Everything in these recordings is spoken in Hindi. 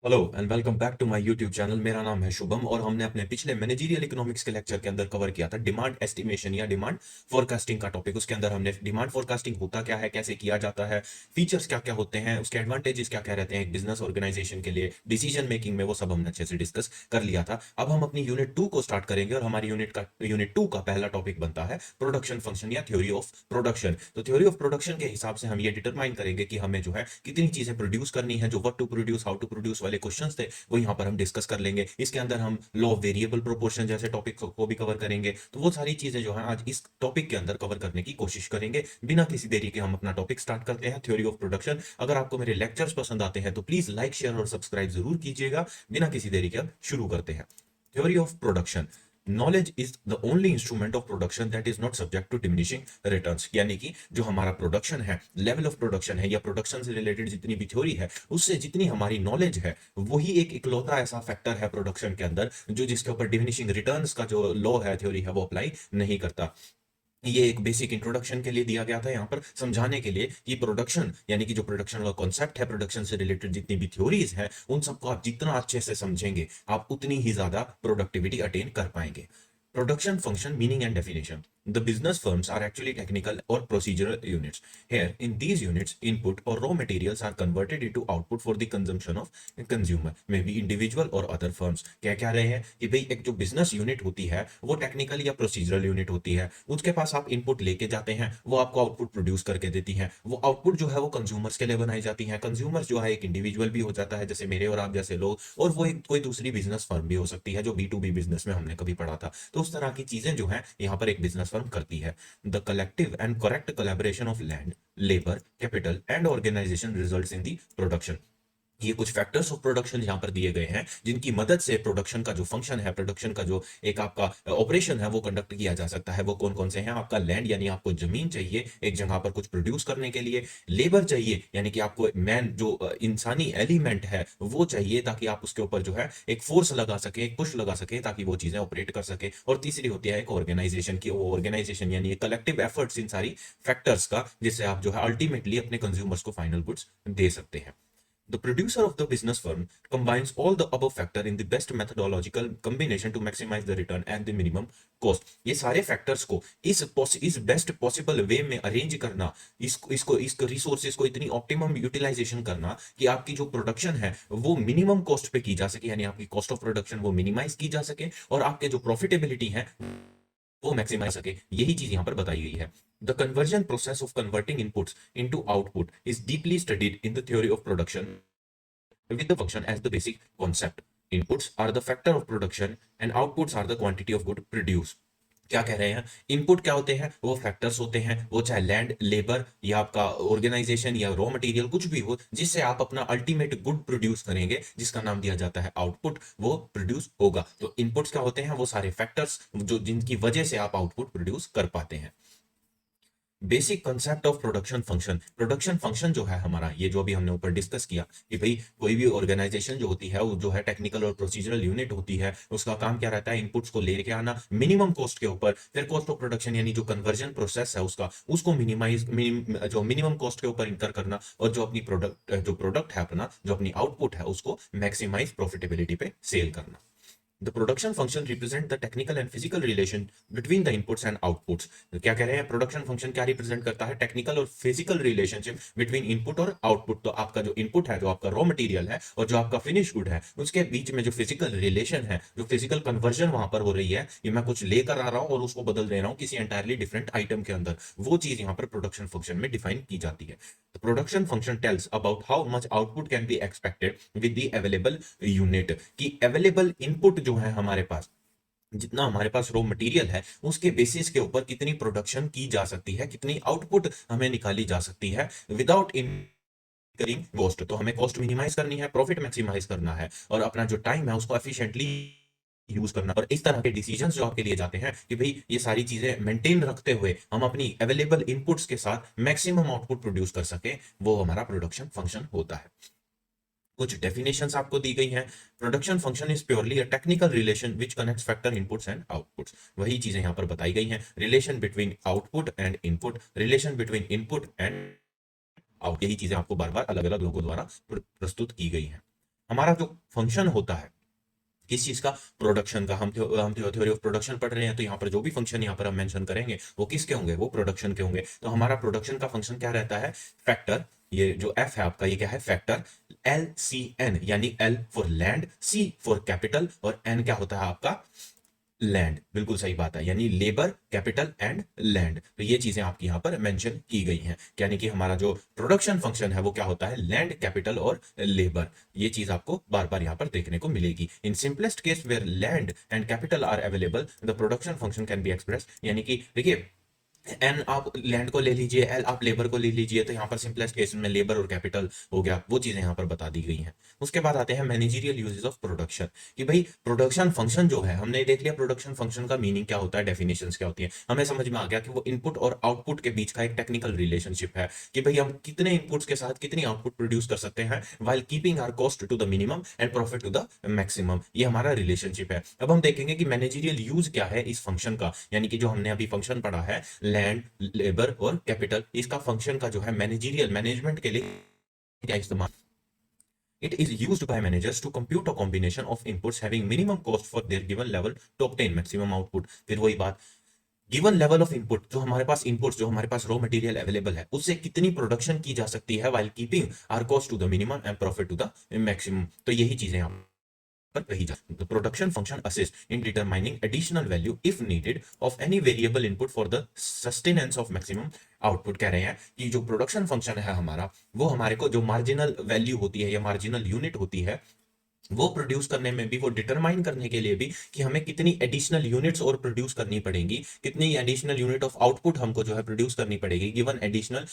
Hello and welcome back to my YouTube channel. मेरा नाम है शुभम और हमने अपने पिछले मैनेजरियल इकोनॉमिक्स के लेक्चर के अंदर कवर किया था डिमांड एस्टिमेशन या डिमांड फोरकास्टिंग का टॉपिक। उसके अंदर हमने डिमांड फोरकास्टिंग होता क्या है, कैसे किया जाता है, फीचर्स क्या क्या होते हैं, उसके एडवांटेजेस क्या क्या रहते हैं एक बिजनेस ऑर्गेनाइजेशन के लिए, डिसीजन मेकिंग में, वो सब हमने अच्छे से डिस्कस कर लिया था। अब हम अपनी यूनिट 2 को स्टार्ट करेंगे और हमारी यूनिट 2 का पहला टॉपिक बनता है प्रोडक्शन फंक्शन या थ्योरी ऑफ प्रोडक्शन। तो थ्योरी ऑफ प्रोडक्शन के हिसाब से हम ये डिटरमाइन करेंगे कि हमें जो है कितनी चीजें प्रोड्यूस करनी है। जो what to produce, how to produce वाले क्वेश्चंस थे वो यहाँ पर हम डिस्कस कर लेंगे। इसके अंदर हम लॉ ऑफ वेरिएबल प्रोपोर्शन जैसे टॉपिक को भी कवर करेंगे। तो वो सारी चीजें जो है आज इस टॉपिक के अंदर कवर करने की कोशिश करेंगे। बिना किसी देरी के हम अपना टॉपिक स्टार्ट करते हैं, थ्योरी ऑफ प्रोडक्शन। अगर आपको मेरे लेक्चर्स पसंद आते हैं तो प्लीज लाइक, शेयर और सब्सक्राइब जरूर कीजिएगा। बिना किसी देरी के अब शुरू करते हैं। Theory of production. Knowledge is the only instrument of production that is not subject to diminishing returns. यानी कि जो हमारा प्रोडक्शन है, लेवल ऑफ प्रोडक्शन है या प्रोडक्शन से रिलेटेड जितनी भी थ्योरी है, उससे जितनी हमारी नॉलेज है, वही एक इकलौता ऐसा फैक्टर है प्रोडक्शन के अंदर जो जिसके ऊपर डिमिनिशिंग रिटर्न्स का जो लॉ है, थ्योरी है, वो अप्लाई नहीं करता। ये एक बेसिक इंट्रोडक्शन के लिए दिया गया था, यहाँ पर समझाने के लिए कि प्रोडक्शन यानी कि जो प्रोडक्शन का कॉन्सेप्ट है, प्रोडक्शन से रिलेटेड जितनी भी थ्योरीज है, उन सबको आप जितना अच्छे से समझेंगे आप उतनी ही ज्यादा प्रोडक्टिविटी अटेन कर पाएंगे। Production function meaning and definition. The business firms are actually technical or procedural units. Here, in these units, input or raw materials are converted into output for the consumption of consumer, maybe individual or other firms. क्या कह रहे हैं कि भाई एक जो बिजनेस यूनिट होती है वो टेक्निकल या प्रोसीजरल यूनिट होती है। उसके पास आप इनपुट लेके जाते हैं, वो आपको आउटपुट प्रोड्यूस करके देती है। वो आउटपुट जो है वो कंज्यूमर्स के लिए बनाई जाती है। कंज्यूमर्स जो है एक इंडिविजुअल भी हो जाता है, जैसे मेरे और आप जैसे लोग, और वो एक कोई दूसरी बिजनेस फर्म भी हो सकती है जो B2B बिजनेस में हमने कभी पढ़ा था। तो उस तरह की चीजें जो है यहाँ पर एक बिजनेस फर्म करती है। The collective and correct collaboration of land, labour, capital and organisation results in the production. ये कुछ फैक्टर्स ऑफ प्रोडक्शन यहाँ पर दिए गए हैं जिनकी मदद से प्रोडक्शन का जो फंक्शन है, प्रोडक्शन का जो एक आपका ऑपरेशन है, वो कंडक्ट किया जा सकता है। वो कौन कौन से हैं? आपका लैंड यानी आपको जमीन चाहिए एक जगह पर कुछ प्रोड्यूस करने के लिए। लेबर चाहिए यानी कि आपको मैन जो इंसानी एलिमेंट है वो चाहिए ताकि आप उसके ऊपर जो है एक फोर्स लगा सके, एक पुश लगा सके ताकि वो चीजें ऑपरेट कर सके। और तीसरी होती है एक ऑर्गेनाइजेशन की, वो ऑर्गेनाइजेशन यानी कलेक्टिव एफर्ट्स इन सारी फैक्टर्स का, जिससे आप जो है अल्टीमेटली अपने कंज्यूमर्स को फाइनल गुड्स दे सकते हैं। The producer of the business firm combines all the above factor in the best methodological combination to maximize the return at the minimum cost. ये सारे फैक्टर्स को इस बेस्ट पॉसिबल वे में अरेंज करना, इस रिसोर्सेज को इतनी ऑप्टिमम यूटिलाइजेशन करना कि आपकी जो प्रोडक्शन है वो मिनिमम कॉस्ट पे की जा सके, यानी आपकी कॉस्ट ऑफ प्रोडक्शन वो मिनिमाइज की जा सके और आपके जो प्रॉफिटेबिलिटी है वो मैक्सिमाइज सके। यही चीज यहां पर बताई गई है। The conversion process of converting inputs into output is deeply studied in the theory of production with the function as the basic concept. Inputs are the factor of production and outputs are the quantity of good produced. क्या कह रहे हैं? इनपुट क्या होते हैं? वो फैक्टर्स होते हैं, वो चाहे लैंड, लेबर या आपका ऑर्गेनाइजेशन या रॉ मटेरियल कुछ भी हो, जिससे आप अपना अल्टीमेट गुड प्रोड्यूस करेंगे, जिसका नाम दिया जाता है आउटपुट, वो प्रोड्यूस होगा। तो इनपुट्स क्या होते हैं? वो सारे फैक्टर्स जो जिनकी वजह से आप आउटपुट प्रोड्यूस कर पाते हैं। Basic concept of production function. Production function जो है हमारा, ये जो अभी हमने ऊपर डिस्कस किया कि भाई कोई भी ऑर्गेनाइजेशन जो होती है वो जो है टेक्निकल और प्रोसीजरल यूनिट होती है, उसका काम क्या रहता है? इनपुट्स को लेके आना मिनिमम कॉस्ट के ऊपर, फिर कॉस्ट ऑफ प्रोडक्शन यानी जो कन्वर्जन प्रोसेस है उसको जो मिनिमम कॉस्ट के ऊपर इंकर करना, और जो अपनी प्रोडक्ट है अपना, जो अपनी आउटपुट है उसको मैक्सिमाइज प्रॉफिटेबिलिटी पे सेल करना। The production function represent the technical and physical relation between the inputs and outputs. तो क्या कह रहे हैं? प्रोडक्शन फंक्शन क्या रिप्रेजेंट करता है? टेक्निकल और फिजिकल रिलेशनशिप बिटवीन इनपुट और आउटपुट। तो आपका जो इनपुट है, जो आपका रॉ मटेरियल है और जो आपका फिनिश गुड है, उसके बीच में जो फिजिकल रिलेशन है, जो फिजिकल कन्वर्जन वहां पर हो रही है, ये मैं कुछ लेकर आ रहा हूं और उसको बदल दे रहा हूं किसी एंटायरली डिफरेंट आइटम के अंदर, वो चीज यहाँ पर प्रोडक्शन फंक्शन में डिफाइन की जाती है। The production function tells about how much output can be expected with the available unit। कि अवेलेबल इनपुट जो है हमारे पास, जितना हमारे पास रॉ मटेरियल है, उसके बेसिस के ऊपर कितनी प्रोडक्शन की जा सकती है, कितनी आउटपुट हमें निकाली जा सकती है विदाउट इनकरिंग कॉस्ट। तो हमें कॉस्ट मिनिमाइज करनी है, प्रॉफिट मैक्सिमाइज करना है और अपना जो टाइम है उसको एफिशिएंटली यूज करना। और इस तरह के डिसीजंस जो आपके लिए जाते हैं कि भाई ये सारी चीजें मेंटेन रखते हुए हम अपनी अवेलेबल इनपुट्स के साथ मैक्सिमम आउटपुट प्रोड्यूस कर सके, वो हमारा प्रोडक्शन फंक्शन होता है। कुछ डेफिनेशंस आपको दी गई हैं। Production function is purely a technical relation which connects factor inputs and outputs. वही चीजें यहां पर बताई गई हैं। Relation between output and input, relation between input and out, यही चीजें आपको बार बार अलग अलग लोगों द्वारा प्रस्तुत की गई हैं। हमारा जो फंक्शन होता है किस चीज का, प्रोडक्शन का, हम थ्योरी ऑफ प्रोडक्शन पढ़ रहे हैं, तो यहाँ पर जो भी फंक्शन यहाँ पर हम मेंशन करेंगे वो किसके होंगे, वो प्रोडक्शन के होंगे। तो हमारा प्रोडक्शन का फंक्शन क्या रहता है, फैक्टर, ये जो एफ है आपका ये क्या है, फैक्टर, एल सी एन, यानी L for land, C for capital, और एन क्या होता है आपका, लैंड, बिल्कुल सही बात है, यानी लेबर, कैपिटल एंड लैंड। तो ये चीजें आपकी यहाँ पर मेंशन की गई हैं, यानी कि हमारा जो प्रोडक्शन फंक्शन है वो क्या होता है, लैंड, कैपिटल और लेबर। ये चीज आपको बार बार यहाँ पर देखने को मिलेगी। In simplest case where land and capital are available the production function can be express, यानी कि देखिए एन आप लैंड को ले लीजिए, एल आप लेबर को ले लीजिए, तो यहाँ पर सिंपलेस्ट केस में लेबर और कैपिटल हो गया, वो चीजें यहाँ पर बता दी गई हैं। उसके बाद आते हैं मैनेजरियल यूजेस ऑफ प्रोडक्शन, कि भाई प्रोडक्शन फंक्शन जो है, हमने देख लिया प्रोडक्शन फंक्शन का मीनिंग क्या होता है, डेफिनेशंस क्या होती है, हमें समझ में आ गया कि वो इनपुट और आउटपुट के बीच का एक टेक्निकल रिलेशनशिप है, कि भाई हम कितने इनपुट्स के साथ कितनी आउटपुट प्रोड्यूस कर सकते हैं while keeping our cost to the minimum and profit to the maximum, ये हमारा रिलेशनशिप है। अब हम देखेंगे कि मैनेजरियल यूज क्या है इस फंक्शन का, यानी कि जो हमने अभी फंक्शन पढ़ा है लैंड, लेबर और कैपिटल, इसका फंक्शन का जो है मैनेजरियल, मैनेजमेंट के लिए क्या इस्तेमाल, it is used by managers to compute a combination of inputs having minimum cost for their given level to obtain maximum output। फिर वही बात, गिवन लेवल ऑफ इनपुट, जो हमारे पास इनपुट्स, जो हमारे पास रॉ मटेरियल अवेलेबल है, उससे कितनी प्रोडक्शन की जा सकती है while keeping our cost to the minimum and profit to the maximum. तो यही चीजें हम पर कही जा, the production function assists in determining additional value if needed of any variable input for the sustenance of maximum output। कह रहे हैं कि जो प्रोडक्शन फंक्शन है हमारा, वो हमारे को जो मार्जिनल वैल्यू होती है या मार्जिनल यूनिट होती है, वो प्रोड्यूस करने में भी, वो डिटरमाइन करने के लिए भी कि हमें कितनी एडिशनल यूनिट्स और प्रोड्यूस करनी पड़ेंगी, कितनी एडिशनल यूनिट ऑफ आउटपुट हमको जो है प्रोड्यूस करनी पड़ेगी given additional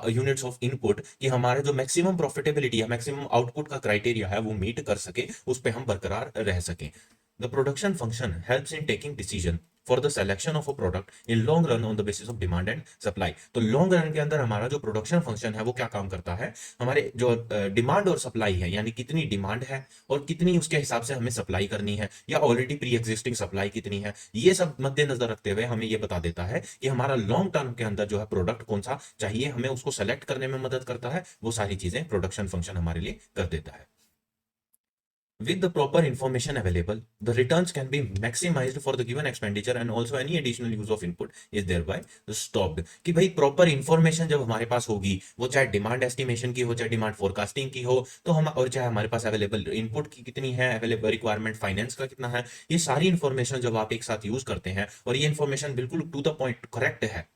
units of input, कि हमारा जो मैक्सिमम प्रॉफिटेबिलिटी है, मैक्सिमम आउटपुट का क्राइटेरिया है, वो मीट कर सके, उस पर हम बरकरार रह सके। The production function helps in taking decision for the selection of a product in long run on the basis of demand and supply. तो लॉन्ग रन के अंदर हमारा जो प्रोडक्शन फंक्शन है वो क्या काम करता है, हमारे जो डिमांड और सप्लाई है, यानी कितनी डिमांड है और कितनी उसके हिसाब से हमें सप्लाई करनी है, या ऑलरेडी प्री एग्जिस्टिंग सप्लाई कितनी है, ये सब मद्देनजर रखते हुए हमें ये बता देता है कि हमारा लॉन्ग टर्म के अंदर जो है प्रोडक्ट कौन सा चाहिए, हमें उसको सेलेक्ट करने में मदद करता है। वो सारी चीजें प्रोडक्शन फंक्शन हमारे लिए कर देता है। With the proper information available, the returns can be maximized for the given expenditure and also any additional use of input is thereby stopped। कि भाई प्रॉपर इंफॉर्मेशन जब हमारे पास होगी, वो चाहे डिमांड एस्टिमेशन की हो, चाहे डिमांड फोरकास्टिंग की हो, तो हम, और चाहे हमारे पास अवेलेबल इनपुट की कितनी है, अवेलेबल रिक्वायरमेंट फाइनेंस का कितना है, ये सारी इंफॉर्मेशन जब आप एक साथ यूज करते हैं और ये इंफॉर्मेशन बिल्कुल टू द पॉइंट करेक्ट है,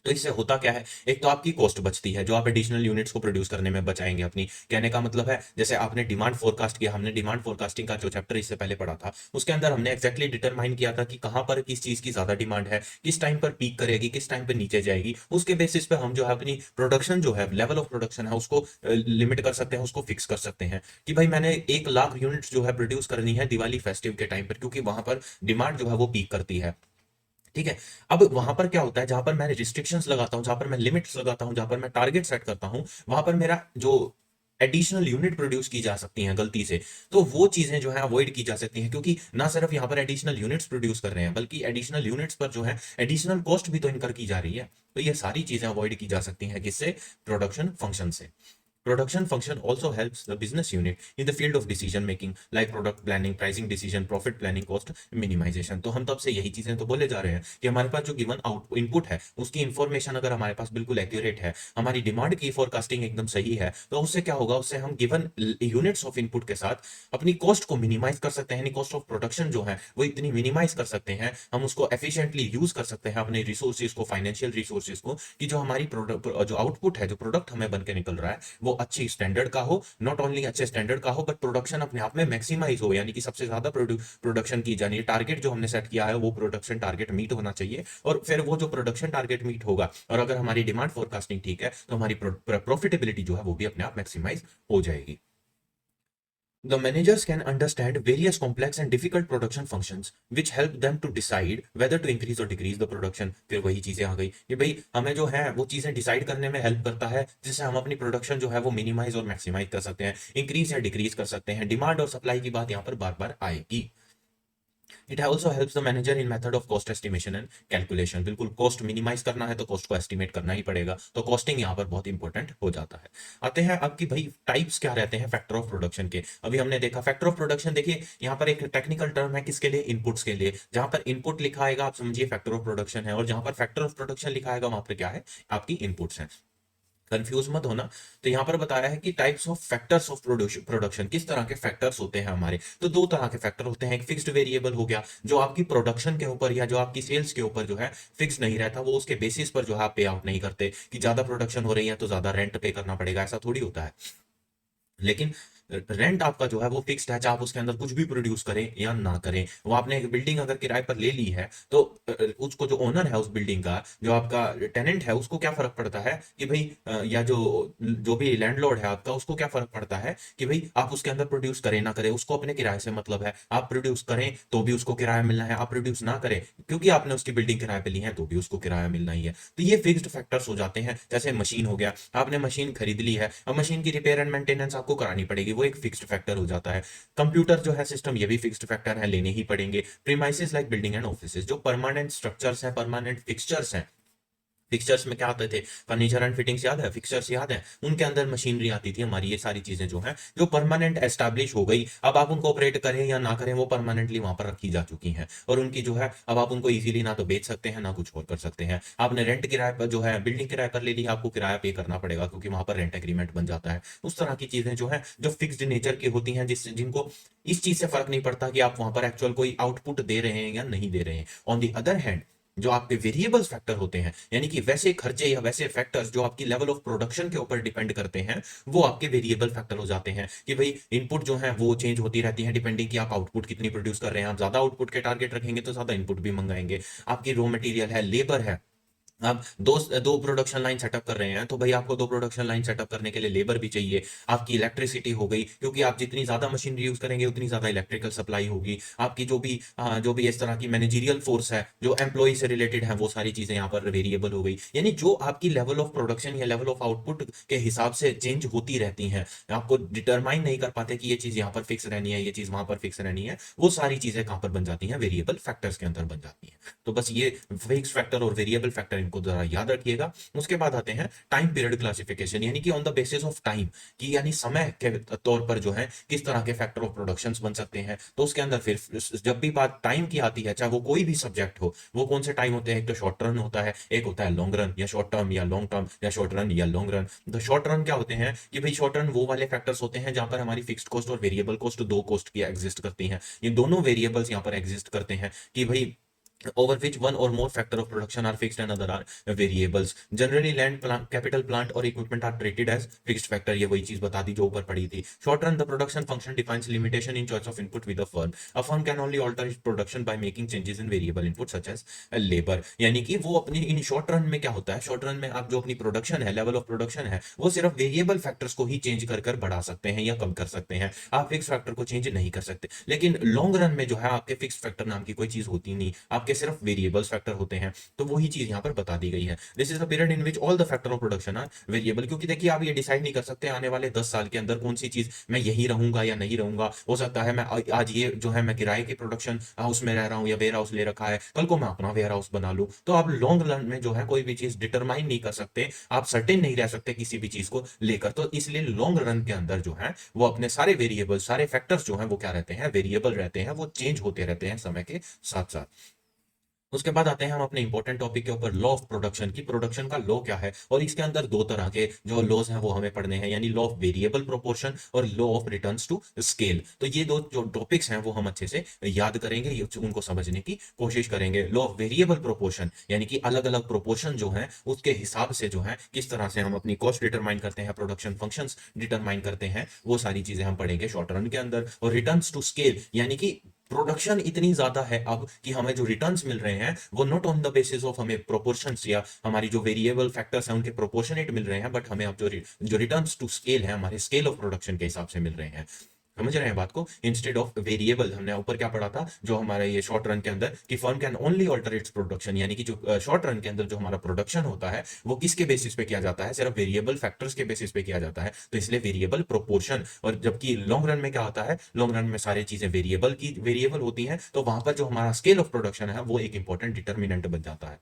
तो इससे होता क्या है, एक तो आपकी कॉस्ट बचती है, जो आप एडिशनल यूनिट्स को प्रोड्यूस करने में बचाएंगे अपनी। कहने का मतलब है, जैसे आपने डिमांड फोरकास्ट किया, हमने डिमांड फोरकास्टिंग का जो चैप्टर इससे पहले पढ़ा था, उसके अंदर हमने एक्जैक्टली डिटरमाइन किया था कि कहां पर किस चीज की ज्यादा डिमांड है, किस टाइम पर पीक करेगी, किस टाइम पर नीचे जाएगी, उसके बेसिस पे हम जो है अपनी प्रोडक्शन, जो है लेवल ऑफ प्रोडक्शन है, उसको लिमिट कर सकते हैं, उसको फिक्स कर सकते हैं कि भाई मैंने 1 लाख यूनिट्स जो है प्रोड्यूस करनी है दिवाली फेस्टिव के टाइम पर, क्योंकि वहां पर डिमांड जो है वो पीक करती है। ठीक है। अब वहां पर क्या होता है, जहां पर मैं रिस्ट्रिक्शंस लगाता हूं, जहां पर मैं लिमिट्स लगाता हूं, जहां पर मैं टारगेट सेट करता हूं, वहां पर मेरा जो एडिशनल यूनिट प्रोड्यूस की जा सकती हैं गलती से, तो वो चीजें जो है अवॉइड की जा सकती हैं, क्योंकि ना सिर्फ यहां पर एडिशनल यूनिट्स प्रोड्यूस कर रहे हैं, बल्कि एडिशनल यूनिट्स पर जो है एडिशनल कॉस्ट भी तो इनकर की जा रही है। तो ये सारी चीजें अवॉइड की जा सकती हैं किससे, प्रोडक्शन फंक्शन से। Production function also helps the business unit in the field of decision making like product planning, pricing decision, profit planning, cost minimization। तो हम तब से यही चीजें तो बोले जा रहे हैं कि हमारे पास जो गिवन आउट इनपुट है, उसकी इंफॉर्मेशन अगर हमारे पास बिल्कुल एक्यूरेट है, हमारी डिमांड की फोरकास्टिंग एकदम सही है, तो उससे क्या होगा, उससे हम गिवन यूनिट्स ऑफ इनपुट के साथ अपनी कॉस्ट को मिनिमाइज कर सकते हैं, यानी कॉस्ट ऑफ प्रोडक्शन जो है वो इतनी मिनिमाइज कर सकते हैं, हम उसको एफिशिएंटली यूज कर सकते हैं अपने रिसोर्सेज को, फाइनेंशियल रिसोर्सेज को, कि जो हमारी जो आउटपुट है, जो प्रोडक्ट हमें बन के निकल रहा है, वो अच्छी स्टैंडर्ड का हो, नॉट ओनली अच्छे स्टैंडर्ड का हो, बट प्रोडक्शन अपने आप में मैक्सिमाइज हो, यानी कि सबसे ज्यादा प्रोडक्शन की जानी है। टारगेट जो हमने सेट किया है वो प्रोडक्शन टारगेट मीट होना चाहिए, और फिर वो जो प्रोडक्शन टारगेट मीट होगा, और अगर हमारी डिमांड फोरकास्टिंग ठीक है, तो हमारी प्रॉफिटेबिलिटी जो है वो भी अपने आप मैक्सिमाइज हो जाएगी। The managers can understand various complex and difficult production functions which help them to decide whether to increase or decrease the production। फिर वही चीजें आ गई कि भाई हमें जो है वो चीजें डिसाइड करने में हेल्प करता है, जिससे हम अपनी प्रोडक्शन जो है वो मिनिमाइज और मैक्सिमाइज कर सकते हैं, इंक्रीज या डिक्रीज कर सकते हैं। डिमांड और सप्लाई की बात यहाँ पर बार बार आएगी। It also helps the manager in method of cost estimation and calculation. बिल्कुल कॉस्ट मिनिमाइज करना है तो कॉस्ट को एस्टिमेट करना ही पड़ेगा, तो कॉस्टिंग यहाँ पर बहुत इंपॉर्टेंट हो जाता है। आते हैं आपकी भाई टाइप्स क्या रहते हैं फैक्टर ऑफ प्रोडक्शन के। अभी हमने देखा फैक्टर ऑफ प्रोडक्शन, देखिए यहाँ पर एक टेक्निकल टर्म है किसके लिए, इनपुट्स के लिए। जहां पर इनपुट लिखा आएगा आप समझिए फैक्टर ऑफ प्रोडक्शन है, और जहां पर फैक्टर ऑफ प्रोडक्शन लिखा आएगा वहां पर क्या है, आपकी इनपुट्स हैं। कंफ्यूज मत होना। तो यहां पर बताया है कि types of factors of production, किस तरह के फैक्टर्स होते हैं हमारे। तो दो तरह के फैक्टर होते हैं, एक फिक्स्ड वेरिएबल हो गया जो आपकी प्रोडक्शन के ऊपर या जो आपकी सेल्स के ऊपर जो है फिक्स नहीं रहता, वो उसके बेसिस पर जो है आप पे आउट नहीं करते कि ज्यादा प्रोडक्शन हो रही है तो ज्यादा रेंट पे करना पड़ेगा, ऐसा थोड़ी होता है। लेकिन रेंट आपका जो है वो फिक्स्ड है, चाहे आप उसके अंदर कुछ भी प्रोड्यूस करें या ना करें। वो आपने एक बिल्डिंग अगर किराए पर ले ली है तो उसको जो ओनर है उस बिल्डिंग का, जो आपका टेनेंट है, उसको क्या फर्क पड़ता है कि भाई या जो जो भी लैंडलॉर्ड है आपका, उसको क्या फर्क पड़ता है कि भाई आप उसके अंदर प्रोड्यूस करें ना करें, उसको अपने किराए से मतलब है। आप प्रोड्यूस करें तो भी उसको किराया मिलना है, आप प्रोड्यूस ना करें क्योंकि आपने उसकी बिल्डिंग किराए पे ली है तो भी उसको किराया मिलना ही है। तो ये फिक्स्ड फैक्टर्स हो जाते हैं। जैसे मशीन हो गया, आपने मशीन खरीद ली है, अब मशीन की रिपेयर एंड मेंटेनेंस आपको करानी पड़ेगी, वो एक फिक्स्ड फैक्टर हो जाता है। कंप्यूटर जो है सिस्टम, ये भी फिक्स्ड फैक्टर है, लेने ही पड़ेंगे। Premises like building and offices, जो परमानेंट स्ट्रक्चर्स हैं, परमानेंट फिक्सचर्स हैं। फिक्सचर्स में क्या आते थे, फर्नीचर एंड फिटिंग्स याद है, फिक्सचर्स याद है, उनके अंदर मशीनरी आती थी हमारी। ये सारी चीजें जो हैं जो परमानेंट एस्टैब्लिश हो गई, अब आप उनको ऑपरेट करें या ना करें, वो परमानेंटली वहां पर रखी जा चुकी हैं। और उनकी जो है अब आप उनको इजीली ना तो बेच सकते हैं ना कुछ और कर सकते हैं। आपने रेंट किराए पर जो है बिल्डिंग किराए पर ले ली, आपको किराया पे करना पड़ेगा क्योंकि वहां पर रेंट एग्रीमेंट बन जाता है। उस तरह की चीजें जो है जो फिक्स्ड नेचर की होती हैं, जिनको इस चीज से फर्क नहीं पड़ता कि आप वहां पर एक्चुअल कोई आउटपुट दे रहे हैं या नहीं दे रहे हैं। ऑन दी अदर हैंड जो आपके वेरिएबल्स फैक्टर होते हैं, यानी कि वैसे खर्चे या वैसे फैक्टर्स जो आपकी लेवल ऑफ प्रोडक्शन के ऊपर डिपेंड करते हैं, वो आपके वेरिएबल फैक्टर हो जाते हैं। कि भाई इनपुट जो है वो चेंज होती रहती है डिपेंडिंग कि आप आउटपुट कितनी प्रोड्यूस कर रहे हैं। आप ज्यादा आउटपुट के टारगेट रखेंगे तो ज्यादा इनपुट भी मंगाएंगे। आपकी रॉ मटेरियल है, लेबर है, आप दो दो प्रोडक्शन लाइन सेटअप कर रहे हैं तो भाई आपको दो प्रोडक्शन लाइन सेटअप करने के लिए लेबर भी चाहिए। आपकी इलेक्ट्रिसिटी हो गई, क्योंकि आप जितनी ज्यादा मशीनरी यूज करेंगे उतनी ज्यादा इलेक्ट्रिकल सप्लाई होगी। आपकी जो भी इस तरह की मैनेजरियल फोर्स है, जो एम्प्लॉय से रिलेटेड है, वो सारी चीजें यहाँ पर वेरिएबल हो गई। यानी जो आपकी लेवल ऑफ प्रोडक्शन या लेवल ऑफ आउटपुट के हिसाब से चेंज होती रहती हैं, आपको डिटरमाइन नहीं कर पाते कि ये चीज यहाँ पर फिक्स रहनी है, ये चीज वहां पर फिक्स रहनी है, वो सारी चीजें कहां पर बन जाती हैं, वेरिएबल फैक्टर्स के अंदर बन जाती हैं। तो बस ये फिक्स फैक्टर और वेरिएबल फैक्टर इनको जरा याद रखिएगा। उसके बाद आते हैं टाइम पीरियड क्लासिफिकेशन, यानी कि on the basis of time, कि यानी समय के तौर पर जो है किस तरह के फैक्टर ऑफ प्रोडक्शंस बन सकते हैं। तो उसके अंदर फिर जब भी बात टाइम की आती है, चाहे वो कोई भी सब्जेक्ट हो, वो कौन से टाइम होते हैं, एक तो शॉर्ट रन होता है, एक होता है लॉन्ग रन, या शॉर्ट टर्म या लॉन्ग टर्म, या शॉर्ट रन या लॉन्ग रन। तो शॉर्ट रन क्या होते हैं कि भाई शॉर्ट रन वो वाले फैक्टर्स होते हैं जहां पर हमारी फिक्स्ड कॉस्ट और वेरिएबल कॉस्ट, दो कॉस्ट की एग्जिस्ट करती हैं। ये दोनों वेरिएबल्स यहाँ पर एग्जिस्ट करते हैं कि भाई over which one or more factor of production are fixed and other are variables. Generally land plant, capital plant or equipment are treated as fixed factor। ये वही चीज बता दी जो ऊपर पड़ी थी। Short run the production function defines limitation in choice of input with a firm. A firm can only alter its production by making changes in variable input such as labor। यानी कि वो अपनी इन शॉर्ट रन में क्या होता है, शॉर्ट रन में आप जो अपनी प्रोडक्शन है, लेवल ऑफ प्रोडक्शन है, वो सिर्फ वेरिएबल फैक्टर्स को ही चेंज कर कर बढ़ा सकते हैं या कम कर सकते हैं। आप फिक्स फैक्टर को चेंज नहीं कर सकते। लेकिन लॉन्ग रन में जो है आपके फिक्स फैक्टर नाम की कोई चीज होती नहीं, आपके सिर्फ वेरिएबल्स फैक्टर होते हैं। तो वही चीज यहां पर बता दी गई है। This is the period in which all the factor of production are variable. क्योंकि देखिए आप ये डिसाइड नहीं कर सकते आने वाले 10 साल के अंदर कौन सी चीज मैं यही रहूंगा या नहीं रहूंगा। हो सकता है मैं आज ये जो है मैं किराए के प्रोडक्शन हाउस में रह रहा हूं या वेयर हाउस ले रखा है, कल को मैं अपना वेयर हाउस बना लूं। तो आप लॉन्ग रन में जो है कोई भी चीज डिटरमाइन नहीं कर सकते, आप सर्टेन नहीं रह सकते किसी भी चीज को लेकर। तो इसलिए लॉन्ग रन के अंदर जो है वो अपने सारे वेरिएबल, सारे फैक्टर्स जो है वो क्या रहते हैं, वेरिएबल रहते हैं, वो चेंज होते रहते हैं समय के साथ साथ। उसके बाद आते हैं हम अपने इंपॉर्टेंट टॉपिक के ऊपर, लॉ ऑफ प्रोडक्शन की। प्रोडक्शन का लॉ क्या है, और इसके अंदर दो तरह के जो लॉज हैं वो हमें पढ़ने हैं, यानी लॉ ऑफ वेरिएबल प्रोपोर्शन और law of returns to scale. तो ये दो जो टॉपिक्स हैं वो हम अच्छे से याद करेंगे, उनको समझने की कोशिश करेंगे। लॉ ऑफ वेरिएबल प्रोपोर्शन यानी कि अलग अलग प्रोपोर्शन जो है उसके हिसाब से जो है किस तरह से हम अपनी कॉस्ट डिटरमाइन करते हैं, प्रोडक्शन फंक्शंस डिटरमाइन करते हैं, वो सारी चीजें हम पढ़ेंगे शॉर्ट रन के अंदर। और रिटर्न्स टू स्केल यानी कि प्रोडक्शन इतनी ज्यादा है अब कि हमें जो रिटर्न्स मिल रहे हैं वो not on the basis of हमें प्रोपोर्शंस या हमारी जो वेरिएबल फैक्टर्स हैं उनके प्रोपोर्शनेट मिल रहे हैं, बट हमें अब जो रिटर्न्स टू स्केल है हमारे स्केल ऑफ प्रोडक्शन के हिसाब से मिल रहे हैं। समझ रहे हैं बात को, इंस्टेड ऑफ वेरिएबल। हमने ऊपर क्या पढ़ा था, जो हमारे ये शॉर्ट रन के अंदर कि firm can only alter its production, यानी कि जो शॉर्ट रन के अंदर जो हमारा प्रोडक्शन होता है वो किसके बेसिस पे किया जाता है, सिर्फ वेरिएबल फैक्टर्स के बेसिस पे किया जाता है, तो इसलिए वेरिएबल प्रोपोर्शन। और जबकि लॉन्ग रन में क्या होता है, लॉन्ग रन में सारी चीजें वेरिएबल होती हैं, तो वहां पर जो हमारा स्केल ऑफ प्रोडक्शन है वो एक इंपॉर्टेंट डिटर्मिनेंट बन जाता है,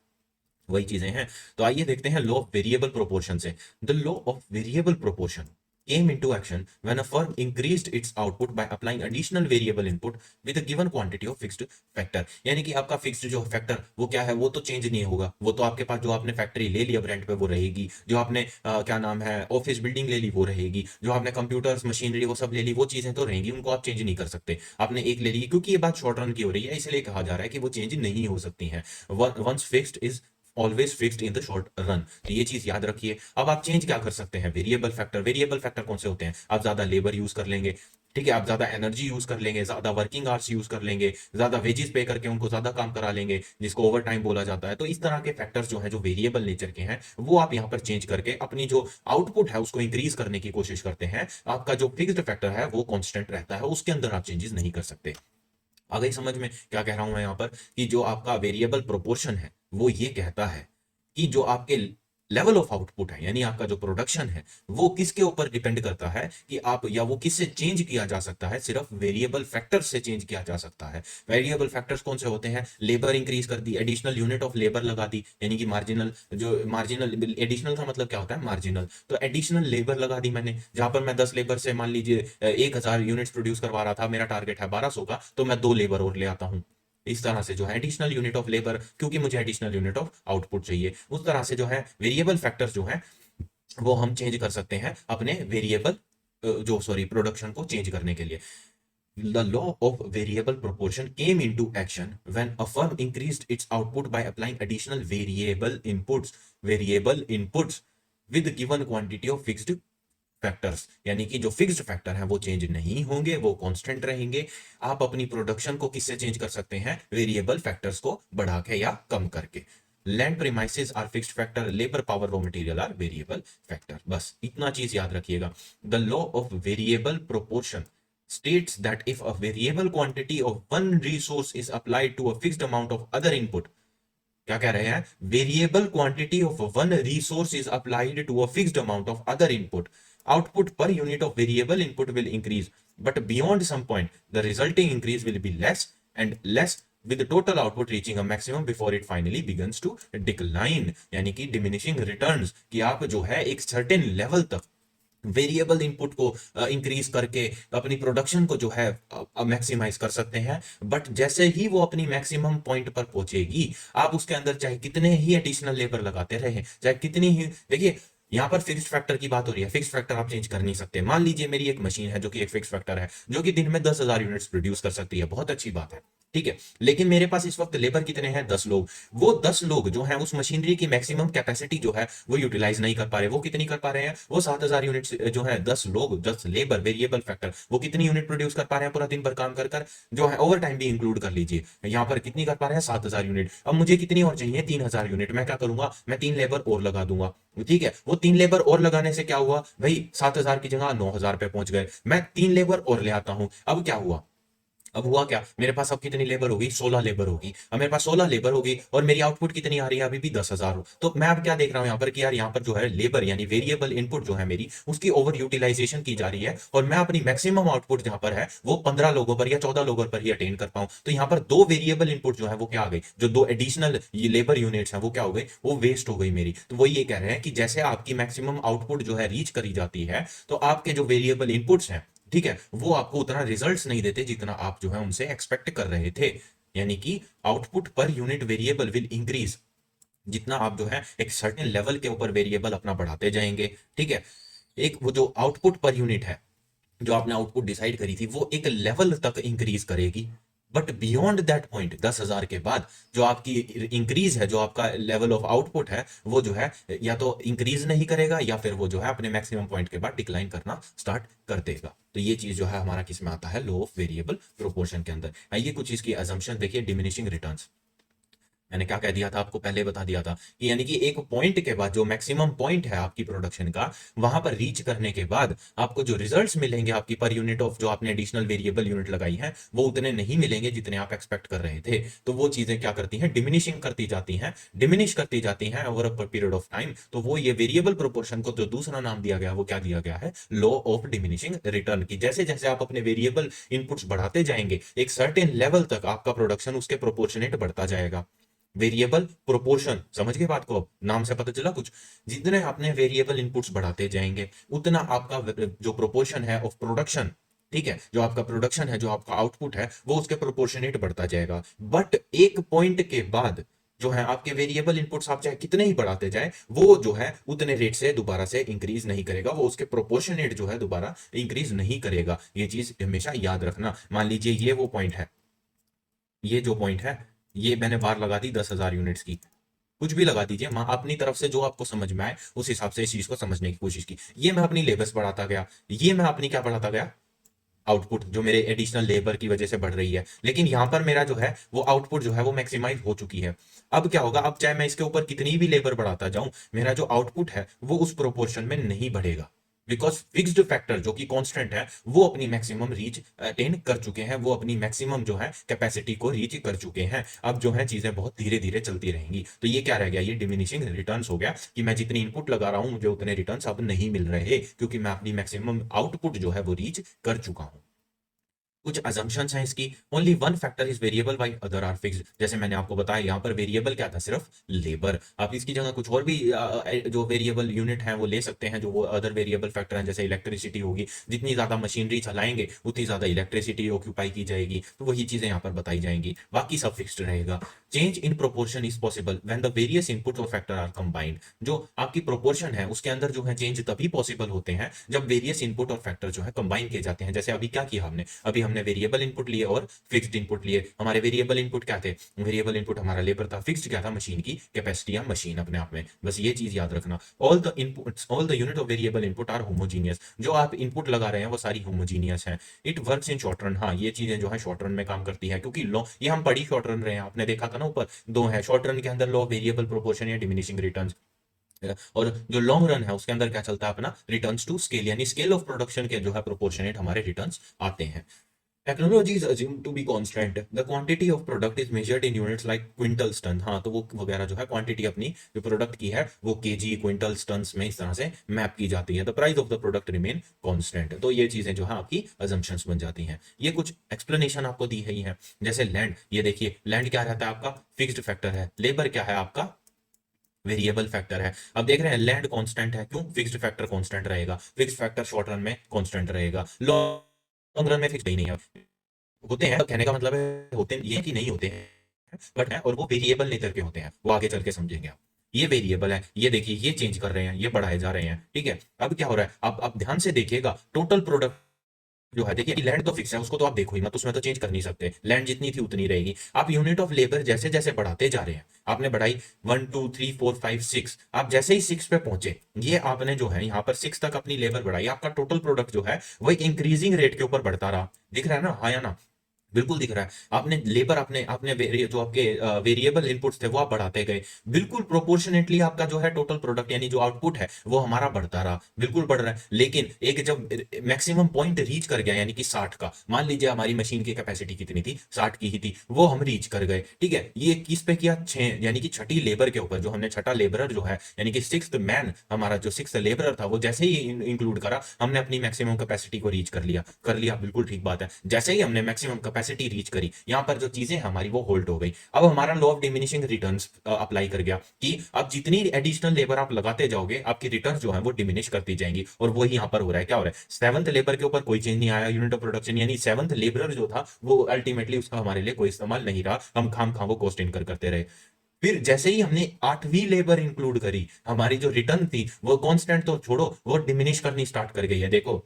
वही चीजें हैं। तो आइए देखते हैं लॉ ऑफ वेरिएबल प्रोपोर्शन से। The law of variable proportion came into action when a firm increased its output by applying additional variable input with a given quantity of fixed factor। यानी कि आपका फिक्स्ड जो फैक्टर वो क्या है, वो तो चेंज नहीं होगा, वो तो आपके पास जो आपने फैक्ट्री ले ली अब रेंट पे वो रहेगी, जो आपने क्या नाम है ऑफिस बिल्डिंग ले ली वो रहेगी, जो आपने कंप्यूटर्स मशीनरी वो सब ले ली वो चीजें तो रहेंगी, उनको आप चेंज नहीं कर सकते। आपने एक ले ली, क्योंकि ये बात शॉर्ट रन की हो रही है इसलिए कहा जा रहा है कि वो चेंज नहीं हो सकती है। Once fixed is always fixed in the short run, तो ये चीज याद रखिए। अब आप चेंज क्या कर सकते हैं, वेरिएबल फैक्टर। वेरिएबल फैक्टर कौन से होते हैं, आप ज्यादा लेबर यूज कर लेंगे, ठीक है, आप ज्यादा एनर्जी यूज कर लेंगे, ज्यादा वर्किंग आवर्स यूज कर लेंगे, ज्यादा वेजेस पे करके उनको ज्यादा काम करा लेंगे, जिसको ओवर टाइम बोला जाता है। तो इस तरह के फैक्टर्स जो है जो वेरिएबल नेचर के हैं वो आप यहाँ पर चेंज करके अपनी जो आउटपुट है उसको इंक्रीज करने की कोशिश करते हैं। आपका जो फिक्स्ड फैक्टर है वो कॉन्स्टेंट रहता है, उसके अंदर आप चेंजेस नहीं कर सकते। आ गई समझ में क्या कह रहा हूं मैं यहाँ पर, कि जो आपका वेरिएबल प्रोपोर्शन है वो ये कहता है कि जो आपके लेवल ऑफ आउटपुट है, यानी आपका जो प्रोडक्शन है वो किसके ऊपर डिपेंड करता है, कि आप या वो किससे चेंज किया जा सकता है, सिर्फ वेरिएबल फैक्टर से चेंज किया जा सकता है। वेरिएबल फैक्टर्स कौन से होते हैं, लेबर इंक्रीज कर दी, एडिशनल यूनिट ऑफ लेबर लगा दी, यानी कि मार्जिनल, जो मार्जिनल एडिशनल का मतलब क्या होता है, मार्जिनल, तो एडिशनल लेबर लगा दी मैंने, जहां पर मैं 10 लेबर से मान लीजिए 1000 यूनिट्स प्रोड्यूस करवा रहा था, मेरा टारगेट है 1200 का, तो मैं 2 लेबर और ले आता हूँ। इस तरह से जो है एडिशनल यूनिट ऑफ लेबर, क्योंकि मुझे एडिशनल यूनिट ऑफ आउटपुट चाहिए, उस तरह से जो है वेरिएबल फैक्टर्स जो है वो हम चेंज कर सकते हैं अपने वेरिएबल जो सॉरी प्रोडक्शन को चेंज करने के लिए। The law of variable proportion came into action when a firm increased its output by applying additional variable inputs with given quantity of fixed factors, यानी कि जो फिक्स्ड फैक्टर हैं वो चेंज नहीं होंगे, वो कांस्टेंट रहेंगे। आप अपनी प्रोडक्शन को किससे चेंज कर सकते हैं, वेरिएबल फैक्टर्स को बढ़ा के या कम करके। Land premises are fixed factor, labour power raw material are variable factor. बस इतना चीज याद रखिएगा। The law of variable proportion states that if a variable quantity of one resource is applied to a fixed amount of other input, क्या कह रहे हैं, variable quantity of one resource is applied to a fixed amount of other input, output per unit of variable input will increase, but beyond some point the resulting increase will be less and less, with the total output reaching a maximum before it finally begins to decline, यानी कि diminishing returns, कि आप जो है एक certain level तक वेरिएबल इनपुट को इंक्रीज करके अपनी प्रोडक्शन को जो है मैक्सिमाइज कर सकते हैं, बट जैसे ही वो अपनी मैक्सिमम पॉइंट पर पहुंचेगी आप उसके अंदर चाहे कितने ही एडिशनल लेबर लगाते रहे, चाहे कितनी ही, देखिए यहाँ पर फिक्स्ड फैक्टर की बात हो रही है, फिक्स्ड फैक्टर आप चेंज कर नहीं सकते। मान लीजिए मेरी एक मशीन है जो कि एक फिक्स्ड फैक्टर है, जो कि दिन में 10,000 यूनिट्स प्रोड्यूस कर सकती है, बहुत अच्छी बात है, ठीक है, लेकिन मेरे पास इस वक्त लेबर कितने हैं, 10 लोग। वो 10 लोग जो हैं उस मशीनरी की मैक्सिमम कैपेसिटी जो है वो यूटिलाइज नहीं कर पा रहे। वो कितनी कर पा रहे हैं, वो 7,000 यूनिट जो है, 10 लोग 10 लेबर वेरिएबल फैक्टर, वो कितनी यूनिट प्रोड्यूस कर पा रहे हैं पूरा दिन भर काम कर कर, जो है ओवर टाइम भी इंक्लूड कर लीजिए, यहाँ पर कितनी कर पा रहे हैं, 7,000 यूनिट। अब मुझे कितनी और चाहिए, 3,000 यूनिट। मैं क्या करूंगा, मैं 3 लेबर और लगा दूंगा, ठीक है। वो 3 लेबर और लगाने से क्या हुआ भाई, 7,000 की जगह 9,000 पे पहुंच गए। मैं 3 लेबर और ले आता हूं, अब क्या हुआ, अब हुआ क्या, मेरे पास अब कितनी लेबर होगी, 16 लेबर होगी। अब मेरे पास 16 लेबर होगी और मेरी आउटपुट कितनी आ रही है, अभी भी 10,000 हो। तो मैं अब क्या देख रहा हूं यहाँ पर, कि यार यहाँ पर जो है लेबर यानी वेरिएबल इनपुट जो है मेरी, उसकी ओवर यूटिलाइजेशन की जा रही है, और मैं अपनी मैक्सिमम आउटपुट जहां पर है वो 15 लोगों पर या 14 लोगों पर ही अटेन कर पाऊं। तो यहाँ पर 2 वेरिएबल इनपुट जो है वो क्या आ गई, जो 2 एडिशनल लेबर यूनिट्स हैं वो क्या हो गई, वो वेस्ट हो गई मेरी। तो वो ये कह रहे हैं कि जैसे आपकी मैक्सिमम आउटपुट जो है रीच करी जाती है, तो आपके जो वेरिएबल इनपुट्स हैं, ठीक है, वो आपको उतना रिजल्ट्स नहीं देते जितना आप जो है उनसे एक्सपेक्ट कर रहे थे। यानी कि output per unit variable will increase, जितना आप जो है एक सर्टेन लेवल के ऊपर वेरिएबल अपना बढ़ाते जाएंगे, ठीक है। एक वो जो आउटपुट पर यूनिट है, जो आपने आउटपुट डिसाइड करी थी, वो एक लेवल तक इंक्रीज करेगी, बट बियॉन्ड दैट पॉइंट 10,000 के बाद जो आपकी इंक्रीज है, जो आपका लेवल ऑफ आउटपुट है, वो जो है या तो इंक्रीज नहीं करेगा या फिर वो जो है अपने मैक्सिमम पॉइंट के बाद डिक्लाइन करना स्टार्ट कर देगा। तो ये चीज जो है हमारा किस में आता है, लॉ ऑफ वेरिएबल प्रोपोर्शन के अंदर। आइए कुछ इसकी अजम्पशन देखिए, डिमिनिशिंग रिटर्न्स। मैंने क्या कह दिया था आपको पहले बता दिया था कि यानी कि एक पॉइंट के बाद जो मैक्सिमम पॉइंट है आपकी प्रोडक्शन का, वहां पर रीच करने के बाद आपको जो रिजल्ट्स मिलेंगे आपकी पर यूनिट ऑफ जो आपने एडिशनल वेरिएबल यूनिट लगाई है, वो उतने नहीं मिलेंगे जितने आप एक्सपेक्ट कर रहे थे। तो वो चीजें क्या करती हैं, डिमिनिशिंग करती जाती हैं, डिमिनिश करती जाती हैं over a period of time. तो वो ये वेरिएबल प्रोपोर्शन को जो दूसरा नाम दिया गया, वो क्या दिया गया है, लॉ ऑफ डिमिनिशिंग रिटर्न की। जैसे जैसे आप अपने वेरिएबल इनपुट्स बढ़ाते जाएंगे, एक सर्टेन लेवल तक आपका प्रोडक्शन उसके प्रोपोर्शनेट बढ़ता जाएगा। वेरिएबल प्रोपोर्शन, समझ गए बात को, अब नाम से पता चला कुछ। जितने आपने वेरिएबल इनपुट्स बढ़ाते जाएंगे, उतना आपका जो प्रोपोर्शन है ऑफ प्रोडक्शन, ठीक है, जो आपका प्रोडक्शन है, जो आपका आउटपुट है, वो उसके प्रोपोर्शनेट बढ़ता जाएगा। बट एक पॉइंट के बाद जो है आपके वेरिएबल इनपुट्स आप चाहे कितने ही बढ़ाते जाए, वो जो है उतने रेट से दोबारा से इंक्रीज नहीं करेगा, वो उसके प्रोपोर्शनेट जो है दोबारा इंक्रीज नहीं करेगा। ये चीज हमेशा याद रखना। मान लीजिए ये वो पॉइंट है, ये जो पॉइंट है, ये मैंने बार लगा दी 10,000 यूनिट्स की, कुछ भी लगा दीजिए, मैं अपनी तरफ से जो आपको समझ में आए उस हिसाब से इस चीज को समझने की कोशिश की। ये मैं अपनी लेबर्स बढ़ाता गया, ये मैं अपनी क्या बढ़ाता गया, आउटपुट, जो मेरे एडिशनल लेबर की वजह से बढ़ रही है। लेकिन यहां पर मेरा जो है वो आउटपुट जो है वो मैक्सिमाइज हो चुकी है। अब क्या होगा, अब चाहे मैं इसके ऊपर कितनी भी लेबर बढ़ाता जाऊं, मेरा जो आउटपुट है वो उस प्रोपोर्शन में नहीं बढ़ेगा। बिकॉज फिक्स्ड फैक्टर जो कि कांस्टेंट है, वो अपनी मैक्सिमम रीच अटेन कर चुके हैं, वो अपनी मैक्सिमम जो है कैपेसिटी को रीच कर चुके हैं। अब जो है चीजें बहुत धीरे धीरे चलती रहेंगी। तो ये क्या रह गया, ये डिमिनिशिंग रिटर्न्स हो गया कि मैं जितनी इनपुट लगा रहा हूं मुझे उतने रिटर्न्स अब नहीं मिल रहे, क्योंकि मैं अपनी मैक्सिमम आउटपुट जो है वो रीच कर चुका हूं। कुछ अजम्पशंस हैं इसकी। Only one factor is variable while other are fixed. जैसे मैंने आपको बताया, यहाँ पर वेरिएबल क्या था, सिर्फ लेबर। आप इसकी जगह कुछ और भी जो वेरिएबल यूनिट है वो ले सकते हैं, जो वो अदर वेरिएबल फैक्टर हैं, जैसे इलेक्ट्रिसिटी होगी। जितनी ज्यादा मशीनरी चलाएंगे उतनी ज्यादा इलेक्ट्रिसिटी ऑक्यूपाई की जाएगी, तो वही चीजें यहाँ पर बताई जाएंगी, बाकी सब फिक्स्ड रहेगा। Change in proportion is possible when the various input और फैक्टर आर कंबाइंड। जो आपकी प्रोपोर्शन है उसके अंदर जो है चेंज तभी पॉसिबल होते हैं जब वेरियस इनपुट और फैक्टर जो है कंबाइन किए जाते हैं। जैसे अभी क्या किया हमने, अभी हमने वेरिएबल इनपुट लिए और फिक्स्ड इनपुट लिए। हमारे वेरिएबल इनपुट क्या थे, वेरिएबल इनपुट हमारा लेबर था, फिक्स्ड क्या था, मशीन की कैपेसिटी या मशीन अपने आप में। बस ये चीज याद रखना। All the inputs, all the unit of variable input are homogeneous. जो आप इनपुट लगा रहे हैं वो सारी होमोजीनियस है। It works in short run. हाँ, ये चीजें जो है शॉर्ट रन में काम करती है, क्योंकि लॉ, ये हम पढ़ी शॉर्ट रन रहे हैं, आपने देखा था ना ऊपर दो है शॉर्ट रन के अंदर, लॉ वेरिएबल प्रोपोर्शन या डिमिनिशिंग रिटर्न्स। और जो लॉन्ग रन है उसके अंदर क्या चलता है अपना, रिटर्न्स टू स्केल, यानी स्केल ऑफ प्रोडक्शन के जो है प्रोपोर्शनेट हमारे रिटर्न्स आते हैं। Technology is assumed to be constant. The quantity of product is measured in units like quintals ton. हाँ, तो वो वगैरह जो है क्वांटिटी अपनी जो प्रोडक्ट की है वो केजी, क्विंटल्स, टन्स में इस तरह से मैप की जाती है। The price of the product remain constant. तो ये चीजें जो है आपकी अजम्पशंस बन जाती हैं। ये कुछ एक्सप्लेनेशन आपको दी है ही है। जैसे लैंड, ये देखिए लैंड क्या रहता है आपका, फिक्स्ड फैक्टर है। लेबर क्या है आपका, वेरिएबल फैक्टर है। अब देख रहे हैं लैंड कांस्टेंट है, क्यों, फिक्स्ड फैक्टर कांस्टेंट रहेगा, फिक्स्ड फैक्टर शॉर्ट रन में कांस्टेंट रहेगा, लॉन्ग रन में फिक्स्ड ही नहीं है। होते हैं, कहने का मतलब है होते ये कि नहीं होते हैं, बट है, और वो वेरिएबल नेचर के होते हैं, वो आगे चल के समझेंगे आप। ये वेरिएबल है, ये देखिए ये चेंज कर रहे हैं, ये बढ़ाए जा रहे हैं, ठीक है। अब क्या हो रहा है, आप ध्यान से देखिएगा, टोटल प्रोडक्ट जो है, देखिए लैंड तो फिक्स है, उसको तो आप देखो ही मत, उसमें तो चेंज कर नहीं सकते, लैंड जितनी थी उतनी रहेगी। आप यूनिट ऑफ लेबर जैसे जैसे बढ़ाते जा रहे हैं, आपने बढ़ाई 1 2 3 4 5 6, आप जैसे ही 6 पे पहुंचे, ये आपने जो है यहाँ पर 6 तक अपनी लेबर बढ़ाई, आपका टोटल प्रोडक्ट जो है वो एक इंक्रीजिंग रेट के ऊपर बढ़ता रहा। दिख रहा है ना, हाँ या ना, बिल्कुल दिख रहा है। आपने लेबर, आपने आपने जो आपके वेरिएबल इनपुट्स थे वो आप बढ़ाते गए, बिल्कुल प्रोपोर्शनेटली आपका जो है टोटल प्रोडक्ट यानी जो आउटपुट है वो हमारा बढ़ता रहा, बिल्कुल बढ़ रहा है। लेकिन एक जब मैक्सिमम पॉइंट रीच कर गया, यानी कि 60 का, मान लीजिए हमारी मशीन की कैपेसिटी कितनी थी, 60 की ही थी, वो हम रीच कर गए, ठीक है। ये किस पे किया, 6 यानी कि छठी लेबर के ऊपर, जो हमने छठा लेबरर जो है यानी कि सिक्स्थ मैन, हमारा जो सिक्स्थ लेबरर था, वो जैसे ही इंक्लूड करा, हमने अपनी मैक्सिमम कैपेसिटी को रीच कर लिया, बिल्कुल ठीक बात है। जैसे ही हमने मैक्सिमम कैपेसिटी रीच करी, यहां पर जो चीजें हमारी वो होल्ड हो गई। अब हमारा law of diminishing returns apply कर गया कि अब जितनी एडिशनल लेबर आप लगाते जाओगे, आपकी रिटर्न्स जो है वो डिमिनिश करती जाएंगी। और वही यहां पर हो रहा है, क्या हो रहा है, सेवंथ लेबर के ऊपर कोई चेंज नहीं आया, यूनिट ऑफ प्रोडक्शन यानी सेवंथ लेबर जो था वो अल्टीमेटली उसका हमारे लिए कोई इस्तेमाल नहीं रहा, हम खाम खाम वो कॉस्ट इनकर करते रहे। फिर जैसे ही हमने आठवीं लेबर इंक्लूड करी, हमारी जो रिटर्न थी वो कांस्टेंट तो छोड़ो, वो डिमिनिश करनी स्टार्ट कर गई है। देखो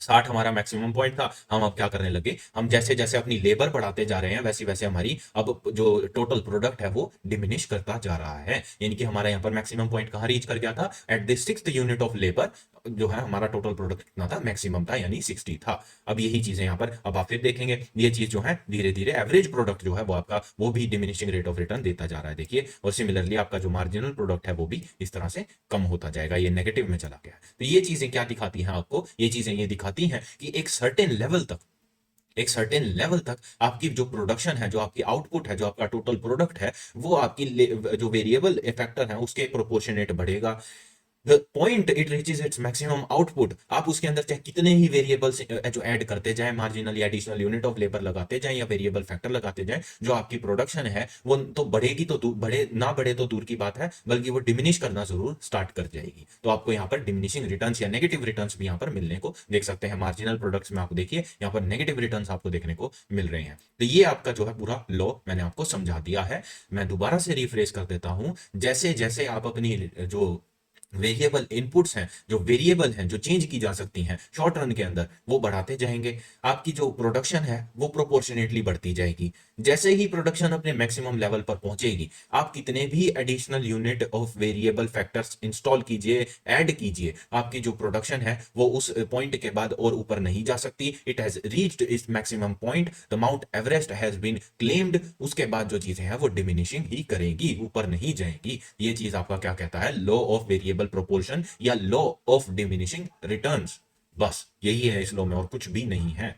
60 हमारा मैक्सिमम पॉइंट था। हम अब क्या करने लगे, हम जैसे जैसे अपनी लेबर बढ़ाते जा रहे हैं वैसे वैसे हमारी अब जो टोटल प्रोडक्ट है वो डिमिनिश करता जा रहा है। यानी कि हमारा यहाँ पर मैक्सिमम पॉइंट कहाँ रीच कर गया था, at the 6th unit of labour जो है हमारा टोटल प्रोडक्ट कितना था, मैक्सिमम था, यानी 60 था। अब यही चीजें यहाँ पर अब आप फिर देखेंगे, ये चीज जो है धीरे धीरे एवरेज प्रोडक्ट जो है वो आपका वो भी डिमिनिशिंग रेट ऑफ रिटर्न देता जा रहा है, देखिए। और सिमिलरली आपका जो मार्जिनल प्रोडक्ट है वो भी इस तरह से कम होता जाएगा, ये नेगेटिव में चला गया। तो ये चीजें क्या दिखाती हैं आपको, ये चीजें ये दिखाती हैं कि एक सर्टेन लेवल तक आपकी जो प्रोडक्शन है, जो आपकी आउटपुट है, जो आपका टोटल प्रोडक्ट है, वो आपकी जो वेरिएबल फैक्टर है उसके प्रोपोर्शनेट बढ़ेगा। The point it reaches its maximum output, आप उसके अंदर चाहे कितने ही वेरिएबल्स जो ऐड करते जाएं, मार्जिनल या एडिशनल यूनिट ऑफ लेबर लगाते जाएं या वेरिएबल फैक्टर लगाते जाएं, जो आपकी प्रोडक्शन है वो तो बढ़ेगी, तो बढ़े ना बढ़े तो दूर की बात है, बल्कि वो डिमिनिश करना जरूर स्टार्ट कर जाएगी। तो आपको यहाँ पर डिमिनिशिंग रिटर्न्स या नेगेटिव रिटर्न्स भी यहाँ पर मिलने को देख सकते हैं। मार्जिनल प्रोडक्ट्स में आप देखिए यहाँ पर नेगेटिव रिटर्न्स आपको देखने को मिल रहे हैं। तो ये आपका जो है पूरा लॉ मैंने आपको समझा दिया है। मैं दोबारा से रिफ्रेश कर देता हूं, जैसे जैसे आप अपनी जो वेरिएबल इनपुट्स हैं, जो वेरिएबल हैं, जो चेंज की जा सकती हैं शॉर्ट रन के अंदर, वो बढ़ाते जाएंगे, आपकी जो प्रोडक्शन है वो प्रोपोर्शनेटली बढ़ती जाएगी। जैसे ही प्रोडक्शन अपने मैक्सिमम लेवल पर पहुंचेगी, आप कितने भी additional unit of variable factors install कीजिए, ऐड कीजिए, आपकी जो प्रोडक्शन है वो उस पॉइंट के बाद और ऊपर नहीं जा सकती। It has reached its maximum point, the Mount Everest has been claimed. उसके बाद जो चीजें हैं वो डिमिनिशिंग ही करेगी, ऊपर नहीं जाएगी। ये चीज आपका क्या कहता है, लॉ ऑफ वेरिएबल प्रोपोर्शन या लॉ ऑफ डिमिनिशिंग रिटर्न्स। बस यही है इस लॉ में, और कुछ भी नहीं है।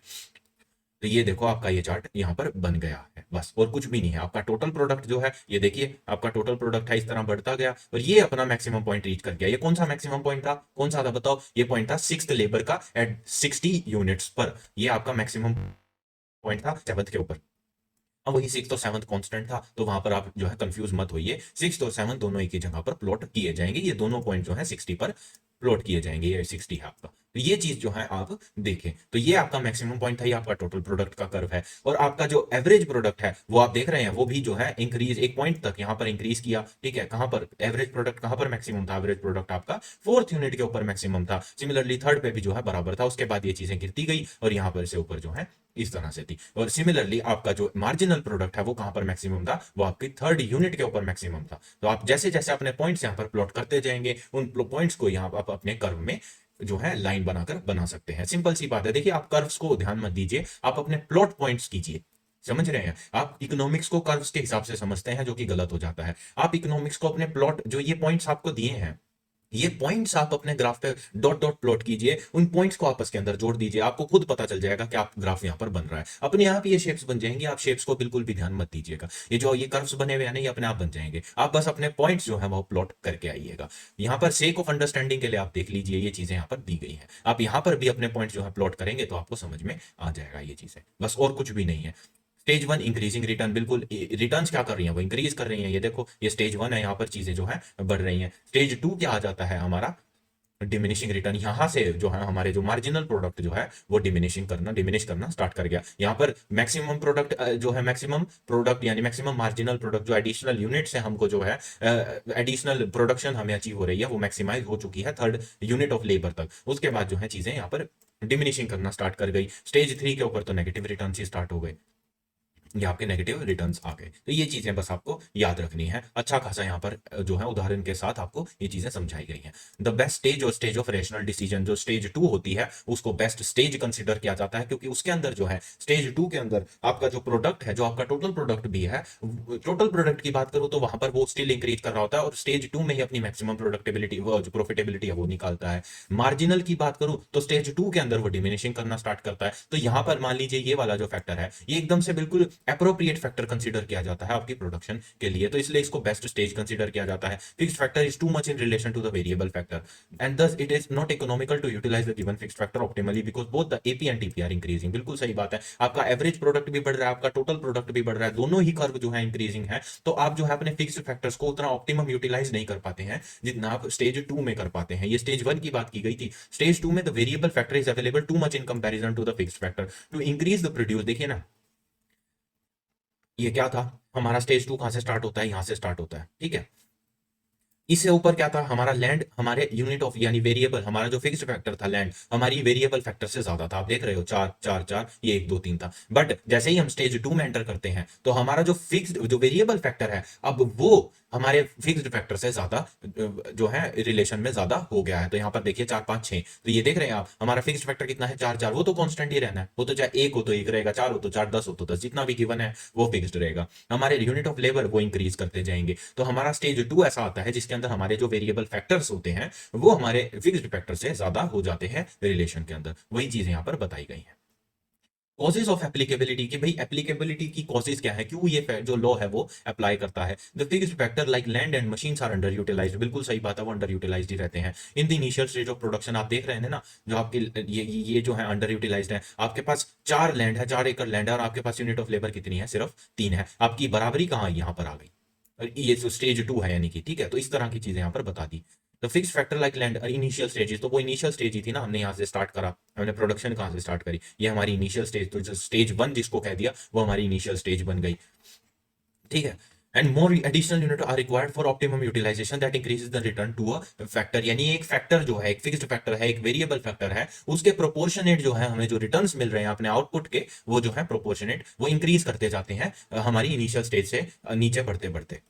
तो ये देखो आपका ये चार्ट यहाँ पर बन गया है, बस और कुछ भी नहीं है। आपका टोटल प्रोडक्ट जो है ये देखिए, आपका टोटल प्रोडक्ट है इस तरह बढ़ता गया और ये अपना मैक्सिमम पॉइंट रीच कर गया। ये कौन सा मैक्सिमम पॉइंट था, कौन सा था बताओ, ये पॉइंट था 6th लेबर का एट 60 यूनिट्स पर। ये आपका मैक्सिमम पॉइंट था 7th के ऊपर। अब वही 6th और 7th कांस्टेंट था, तो वहां पर आप जो है कंफ्यूज मत होइए। 6th और 7th दोनों एक ही जगह पर प्लॉट किए जाएंगे, ये दोनों पॉइंट जो है 60 पर प्लॉट किए जाएंगे, ये 60 है आपका। तो ये चीज जो है आप देखें, तो ये आपका मैक्सिमम पॉइंट था, ये आपका टोटल प्रोडक्ट का कर्व है। और आपका जो एवरेज प्रोडक्ट है वो आप देख रहे हैं, वो भी जो है इंक्रीज एक पॉइंट तक यहाँ पर इंक्रीज किया, ठीक है। कहां पर एवरेज प्रोडक्ट, कहां पर मैक्सिमम था, एवरेज प्रोडक्ट आपका 4th यूनिट के ऊपर मैक्सिमम था। सिमिलरली 3rd पे भी जो है बराबर था, उसके बाद ये चीजें गिरती गई और यहाँ पर से ऊपर जो है इस तरह से थी। और सिमिलरली आपका जो मार्जिनल प्रोडक्ट है वो कहां पर मैक्सिमम था, वो आपकी 3rd यूनिट के ऊपर मैक्सिमम था। तो आप जैसे जैसे अपने पॉइंट्स यहाँ पर प्लॉट करते जाएंगे, उन पॉइंट्स को यहाँ आप अपने कर्व में जो है लाइन बनाकर बना सकते हैं। सिंपल सी बात है, देखिए आप कर्व्स को ध्यान मत दीजिए, आप अपने प्लॉट पॉइंट्स कीजिए। समझ रहे हैं, आप इकोनॉमिक्स को कर्व्स के हिसाब से समझते हैं, जो कि गलत हो जाता है। आप इकोनॉमिक्स को अपने प्लॉट, जो ये पॉइंट्स आपको दिए हैं, ये पॉइंट्स आप अपने ग्राफ पे डॉट डॉट प्लॉट कीजिए, उन पॉइंट्स को आपस के अंदर जोड़ दीजिए, आपको खुद पता चल जाएगा कि आप ग्राफ यहाँ पर बन रहा है। अपने आप ये शेप्स बन जाएंगे, आप शेप्स को बिल्कुल भी ध्यान मत दीजिएगा। ये जो ये कर्व्स बने हुए हैं ना, ये अपने आप बन जाएंगे, आप बस अपने पॉइंट्स जो है वो प्लॉट करके आइएगा। यहाँ पर सेक ऑफ अंडरस्टैंडिंग के लिए आप देख लीजिए, ये चीजें यहाँ पर दी गई हैं, आप यहाँ पर भी अपने पॉइंट्स जो है प्लॉट करेंगे तो आपको समझ में आ जाएगा ये चीजें, बस और कुछ भी नहीं है। स्टेज 1 इंक्रीजिंग रिटर्न, बिल्कुल रिटर्न्स क्या कर रही हैं, वो इंक्रीज कर रही हैं। ये देखो, ये स्टेज 1 है, यहाँ पर चीजें जो है बढ़ रही हैं। स्टेज 2 क्या आ जाता है हमारा, डिमिनिशिंग रिटर्न। यहां से जो है हमारे जो मार्जिनल प्रोडक्ट जो है वो डिमिनिश करना स्टार्ट कर गया। यहाँ पर मैक्सिमम प्रोडक्ट जो है, मैक्सिमम प्रोडक्ट यानी मैक्सिमम मार्जिनल प्रोडक्ट, जो एडिशनल यूनिट से हमको जो है एडिशनल प्रोडक्शन हमें अचीव हो रही है, वो मैक्सिमाइज हो चुकी है 3rd यूनिट ऑफ लेबर तक। उसके बाद जो है चीजें यहाँ पर डिमिनिशिंग करना स्टार्ट कर गई। स्टेज 3 के ऊपर तो नेगेटिव रिटर्न ही स्टार्ट हो गए, ये आपके नेगेटिव रिटर्न्स आ गए। तो ये चीजें बस आपको याद रखनी है। अच्छा खासा यहाँ पर जो है उदाहरण के साथ आपको ये चीजें समझाई गई हैं। द बेस्ट स्टेज और स्टेज ऑफ रेशनल डिसीजन, जो स्टेज 2 होती है उसको बेस्ट स्टेज कंसिडर किया जाता है, क्योंकि उसके अंदर जो है स्टेज 2 के अंदर आपका जो प्रोडक्ट है, जो आपका टोटल प्रोडक्ट भी है, टोटल प्रोडक्ट की बात करूं तो वहां पर वो स्टिल इंक्रीज कर रहा होता है और स्टेज 2 में ही अपनी मैक्सिमम प्रोडक्टिबिलिटी, वो जो प्रॉफिटेबिलिटी है वो निकालता है। मार्जिनल की बात करूं तो स्टेज 2 के अंदर वो डिमिनिशिंग करना स्टार्ट करता है। तो यहां पर मान लीजिए ये वाला जो फैक्टर है, ये एकदम से बिल्कुल अप्रोप्रिएट फैक्टर कंसीडर किया जाता है आपकी प्रोडक्शन के लिए, तो इसलिए इसको बेस्ट स्टेज कंसीडर किया जाता है। Fixed factor is too much in relation to the variable factor and thus it is not economical to utilize the given fixed factor optimally because both the AP and TP are increasing। बिल्कुल सही बात है, आपका एवरेज प्रोडक्ट भी बढ़ रहा है, आपका टोटल प्रोडक्ट भी बढ़ रहा है, दोनों ही कर्व जो है इंक्रीजिंग है। तो आप जो है अपने फिक्स्ड फैक्टर्स को उतना ऑप्टिमम यूटिलाइज नहीं कर पाते हैं जितना आप स्टेज 2 में कर पाते हैं। ये स्टेज 1 की बात की गई थी। स्टेज 2 में the variable factor is available too much in comparison to the fixed factor to increase the produce. देखिए ना, ये क्या था हमारा, स्टेज 2 कहां से स्टार्ट होता है, यहां से स्टार्ट होता है, ठीक है। इससे ऊपर क्या था, हमारा लैंड हमारे यूनिट ऑफ यानी वेरिएबल, हमारा जो फिक्स्ड फैक्टर था लैंड हमारी वेरिएबल फैक्टर से ज्यादा था। आप देख रहे हो 4 4 4, ये 1 2 3 था। बट जैसे ही हम स्टेज 2 में एंटर करते हैं तो हमारा जो फिक्स्ड जो वेरिएबल फैक्टर है अब वो हमारे फिक्स्ड फैक्टर से ज्यादा जो है रिलेशन में ज्यादा हो गया है। तो यहाँ पर देखिए 4 5 6, तो ये देख रहे हैं आप हमारा फिक्स्ड फैक्टर कितना है 4 4, वो तो कांस्टेंट ही रहना है, वो तो चाहे 1 हो तो 1 रहेगा, 4 हो तो 4, 10 हो तो 10, जितना भी गिवन है वो फिक्स्ड रहेगा। हमारे यूनिट ऑफ लेबर वो इंक्रीज करते जाएंगे। तो हमारा स्टेज 2 ऐसा आता है जिसके अंदर हमारे जो वेरिएबल फैक्टर्स होते हैं वो हमारे फिक्स्ड फैक्टर से ज्यादा हो जाते हैं रिलेशन के अंदर। वही चीजें यहाँ पर बताई गई हैं। कॉजेज ऑफ एप्लीकेबिलिटी की भाई एप्लीकेबिलिटी की कॉजेज क्या है, क्यों ये जो लॉ है वो अप्लाई करता है। The fixed factor like land and machines are under utilised, बिल्कुल सही बात है, वो अंडर यूटिलाइज्ड ही रहते हैं in the initial stage of production. आप देख रहे हैं ना, जो आपके ये जो है अंडर यूटिलाइज्ड है। आपके पास 4 लैंड है, 4 एकड़ लैंड है, और आपके पास यूनिट ऑफ लेबर कितनी है, सिर्फ 3 है। आपकी बराबरी कहाँ यहाँ पर आ गई, ये जो स्टेज 2 है यानी कि, ठीक है। तो इस तरह की चीजें यहाँ पर बता दी। तो fix factor like land initial stages, तो वो इनिशियल स्टेज ही थी ना, हमने यहाँ से स्टार्ट करा, हमने प्रोडक्शन कहाँ से स्टार्ट करी, ये हमारी इनिशियल स्टेज। तो जो स्टेज 1 जिसको कह दिया वो हमारी इनिशियल स्टेज बन गई, ठीक है। And more additional unit are required for optimum utilisation that increases the return to a factor, यानी एक फैक्टर जो है, एक फिक्स्ड फैक्टर है, एक वेरिएबल फैक्टर है, उसके प्रोपोर्शनेट जो है हमें जो रिटर्न्स मिल रहे हैं अपने आउटपुट के, वो जो है प्रोपोर्शनेट वो इंक्रीज करते जाते हैं हमारी इनिशियल स्टेज से नीचे बढ़ते बढ़ते।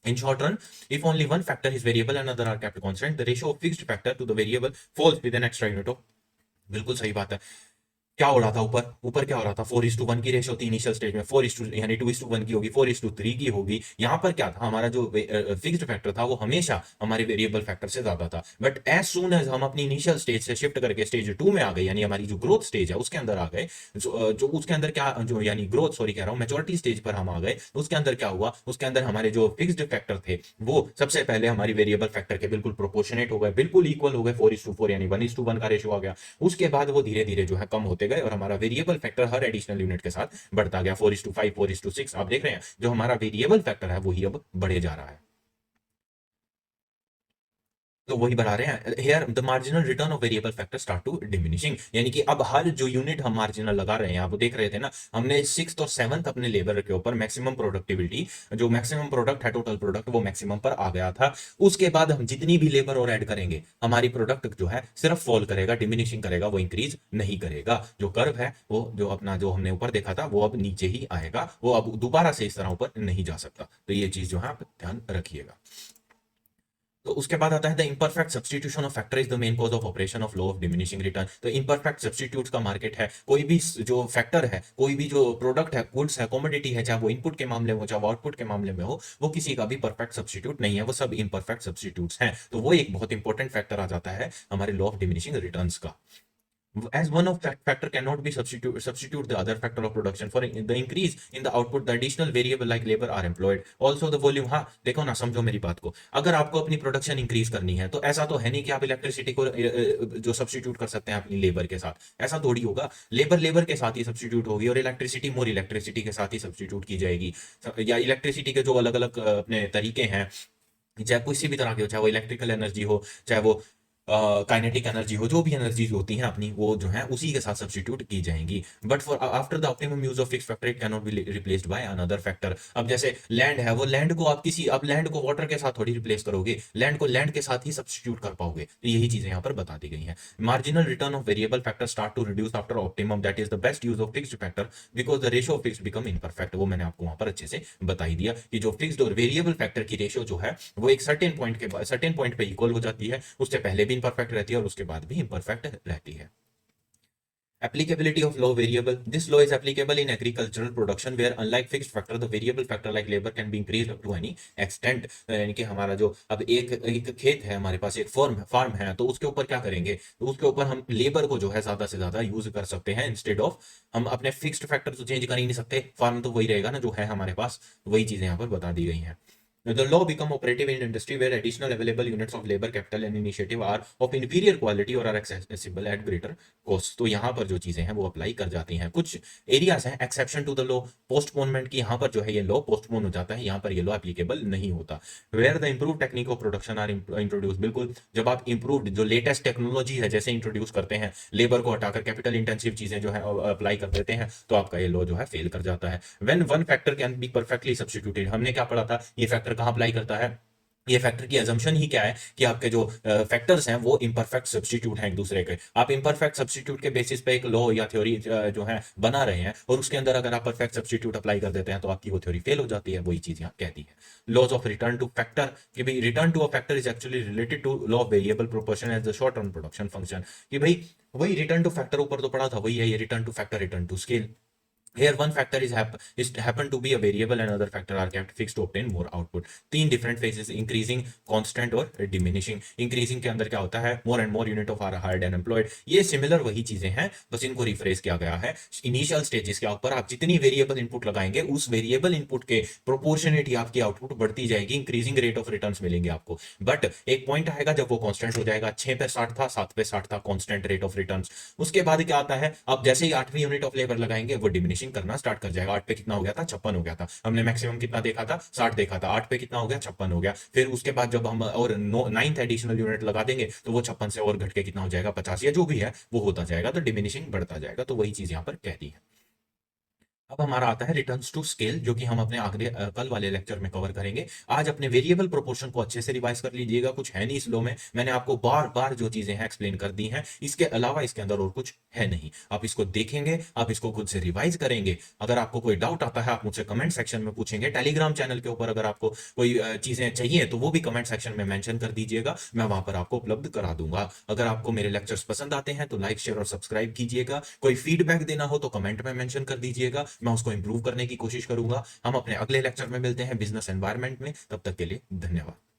In short run, if only one factor is variable and other are kept constant, the ratio of fixed factor to the variable falls with an extra unit of, बिल्कुल सही बात है। क्या हो रहा था ऊपर, ऊपर क्या हो रहा था, 4:1 की रेशो थी इनिशियल स्टेज में, 4 यानी 2:1 की होगी, 4:3 की होगी। यहाँ पर क्या था, हमारा जो फिक्स्ड फैक्टर था वो हमेशा हमारे वेरिएबल फैक्टर से ज्यादा था। बट एज सून एज हम अपनी इनिशियल स्टेज से शिफ्ट करके स्टेज 2 में आ गए, यानी हमारी जो ग्रोथ स्टेज है उसके अंदर आ गए, जो उसके अंदर क्या जो यानी ग्रोथ सॉरी कह रहा हूँ मेच्योरिटी स्टेज पर हम आ गए, तो उसके अंदर क्या हुआ, उसके अंदर हमारे जो फिक्स्ड फैक्टर थे वो सबसे पहले हमारी वेरिएबल फैक्टर के बिल्कुल प्रोपोर्शनेट हो गए, बिल्कुल इक्वल हो गए, 4:4 यानी 1:1 का रेशो आ गया। उसके बाद वो धीरे धीरे जो है कम होते गए और हमारा वेरिएबल फैक्टर हर एडिशनल यूनिट के साथ बढ़ता गया, 4:5, 4:6। आप देख रहे हैं जो हमारा वेरिएबल फैक्टर है वही अब बढ़े जा रहा है। तो वही बढ़ा रहे हैं, here the marginal return of variable factor start to diminishing, यानी कि अब हर जो यूनिट हम मार्जिनल लगा रहे हैं, आप देख रहे थे ना, हमने 6th और 7th अपने लेबर के ऊपर मैक्सिमम प्रोडक्टिविटी, जो मैक्सिमम प्रोडक्ट है टोटल प्रोडक्ट वो मैक्सिमम पर आ गया था। उसके बाद हम जितनी भी लेबर और ऐड करेंगे हमारी प्रोडक्ट जो है सिर्फ फॉल करेगा, डिमिनिशिंग करेगा, वो इंक्रीज नहीं करेगा। जो कर्व है वो जो अपना जो हमने ऊपर देखा था वो अब नीचे ही आएगा, वो अब दोबारा से इस तरह ऊपर नहीं जा सकता। तो ये चीज जो है आप ध्यान रखिएगा। तो उसके बाद आता है the imperfect substitution of factor is the main cause of operation of law of diminishing return. तो इम्परफेक्ट सब्स्टिट्यूट का मार्केट है, कोई भी जो फैक्टर है, कोई भी जो प्रोडक्ट है, गुड्स है, कमोडिटी है, चाहे वो इनपुट के मामले में हो चाहे वो आउटपुट के मामले में हो, वो किसी का भी परफेक्ट सब्स्टिट्यूट नहीं है, वो सब इम्परफेक्ट सब्स्टिट्यूट्स हैं। तो वो एक बहुत इंपॉर्टेंट फैक्टर आ जाता है हमारे लॉ ऑफ डिमिनिशिंग रिटर्न्स का। As one of that factor cannot be substitute the other factor of production for the increase in the output, the additional variable like labor are employed, also the volume। हाँ देखो ना, समझो मेरी बात को, अगर आपको अपनी प्रोडक्शन इंक्रीज करनी है तो ऐसा तो है नहीं कि आप इलेक्ट्रिसिटी को जो सब्स्टिट्यूट कर सकते हैं अपनी लेबर के साथ, ऐसा थोड़ी होगा। लेबर लेबर के साथ ही सब्स्टिट्यूट होगी और इलेक्ट्रिसिटी मोर इलेक्ट्रिसिटी के साथ ही सब्स्टिट्यूट की जाएगी। या इलेक्ट्रिसिटी के जो अलग अलग अपने तरीके हैं, चाहे किसी भी तरह के हो, चाहे वो इलेक्ट्रिकल एनर्जी हो, चाहे वो काइनेटिक एनर्जी हो, जो भी एनर्जीज होती हैं अपनी वो जो है उसी के साथ सब्स्टिट्यूट की जाएंगी। But for after the optimum use of fix factor it cannot be replaced by another factor. अब जैसे लैंड है, वो लैंड को आप किसी अब लैंड को वाटर के साथ थोड़ी रिप्लेस करोगे, लैंड को लैंड के साथ ही सब्स्टिट्यूट कर पाओगे। तो यही चीजें यहाँ पर बता दी गई हैं। Marginal return of variable factor start to reduce after optimum, that is the best use of fixed factor because the ratio of fixed become imperfect. वो मैंने आपको वहां पर अच्छे से बता ही दिया कि जो फिक्स्ड और वेरिएबल फैक्टर की रेशियो जो है वो एक सर्टेन पॉइंट पे इक्वल हो जाती है, उससे पहले भी इनपरफेक्ट रहती है और उसके बाद भी इम्परफेक्ट रहती है। Applicability of law variable. This law is applicable in agricultural production where unlike fixed factor, the variable factor like labor can be increased up to any extent। यानी कि हमारा जो अब एक खेत है हमारे पास, एक फार्म है, तो उसके ऊपर क्या करेंगे, तो उसके ऊपर हम लेबर को जो है ज्यादा से ज्यादा यूज कर सकते हैं इंस्टेड ऑफ, हम अपने फिक्स्ड फैक्टर तो चेंज कर ही नहीं सकते, फार्म तो वही रहेगा ना जो है हमारे पास। वही चीजें यहाँ पर बता दी गई हैं। The law become operative in industry where additional available units of labor, capital and initiative are of inferior quality or are accessible at greater cost। तो यहाँ पर जो चीजें हैं वो अप्लाई कर जाती हैं। कुछ एरियाज हैं exception to the law, postponement की, यहाँ पर जो है ये लॉ पोस्टपोन हो जाता है, यहाँ पर ये लॉ एप्लीकेबल नहीं होता। Where the improve technique of production are introduce, बिल्कुल जब आप इंप्रूव जो लेटेस्ट टेक्नोलॉजी है जैसे इंट्रोड्यूस करते हैं, लेबर को हटाकर कैपिटल इंटेंसिव चीजें जो है अप्लाई कर देते हैं, तो आपका ये लॉ जो है फेल कर जाता है। When one factor can be perfectly substituted, हमने क्या पढ़ा था, ये फैक्टर कहाँ अप्लाई करता है, ये फैक्टर की अजम्पशन ही क्या है कि आपके जो फैक्टर्स हैं वो इम्परफेक्ट सब्स्टिट्यूट हैं एक दूसरे के। आप इम्परफेक्ट सब्स्टिट्यूट के बेसिस पे एक लॉ या थ्योरी जो है बना रहे हैं, और उसके अंदर अगर आप परफेक्ट सब्स्टिट्यूट अप्लाई कर देते हैं तो आपकी वो थ्योरी फेल हो जाती है। वही चीज यहाँ कहती है laws of return to factor, कि भाई return to a factor is actually related to law of variable proportion as the short term production function. कि भाई वही रिटर्न टू फैक्टर ऊपर तो पड़ा था, वही है ये return to factor, return to scale. Here one factor is happen to be a variable and other factor are kept fixed to obtain more output. तीन different phases, increasing, constant और diminishing। increasing के अंदर क्या होता है, more and more unit of are hired and employed। ये सिमिलर वही चीजें हैं, बस इनको रिफ्रेश किया गया है। इनिशियल स्टेजेस के ऊपर आप जितनी वेरिएबल इनपुट लगाएंगे उस वेरिएबल इनपुट के प्रोपोर्शनेट ही आपकी आउटपुट बढ़ती जाएगी, इंक्रीजिंग रेट ऑफ रिटर्न्स मिलेंगे आपको। बट एक पॉइंट आएगा जब वो कांस्टेंट हो जाएगा, 6 पे 60 था, 7 पे 60 था कांस्टेंट रेट ऑफ रिटर्न्स। उसके बाद क्या आता है, आप जैसे ही 8वीं यूनिट ऑफ लेबर लगाएंगे वो डिमिनिशिंग करना स्टार्ट कर जाएगा। 8 पे कितना हो गया था, 56 हो गया था, हमने मैक्सिमम कितना देखा था, 60 देखा था, 8 पे कितना हो गया, 56 हो गया। फिर उसके बाद जब हम और 9th एडिशनल यूनिट लगा देंगे तो वो 56 से और घट के कितना हो जाएगा, 50 या जो भी है वो होता जाएगा, तो डिमिनिशिंग बढ़ता जाएगा। तो वही चीज यहाँ पर कहती है। अब हमारा आता है रिटर्न्स टू स्केल, जो कि हम अपने अगले कल वाले लेक्चर में कवर करेंगे। आज अपने वेरिएबल प्रोपोर्शन को अच्छे से रिवाइज कर लीजिएगा, कुछ है नहीं इस लो में, मैंने आपको बार बार जो चीजें हैं एक्सप्लेन कर दी हैं, इसके अलावा इसके अंदर और कुछ है नहीं। आप इसको देखेंगे, आप इसको खुद से रिवाइज करेंगे। अगर आपको कोई डाउट आता है आप मुझसे कमेंट सेक्शन में पूछेंगे। टेलीग्राम चैनल के ऊपर अगर आपको कोई चीजें चाहिए तो वो भी कमेंट सेक्शन में मेंशन कर दीजिएगा, मैं वहां पर आपको उपलब्ध करा दूंगा। अगर आपको मेरे लेक्चर्स पसंद आते हैं तो लाइक शेयर और सब्सक्राइब कीजिएगा। कोई फीडबैक देना हो तो कमेंट में मेंशन कर दीजिएगा, मैं उसको इंप्रूव करने की कोशिश करूंगा। हम अपने अगले लेक्चर में मिलते हैं बिजनेस एनवायरनमेंट में, तब तक के लिए धन्यवाद।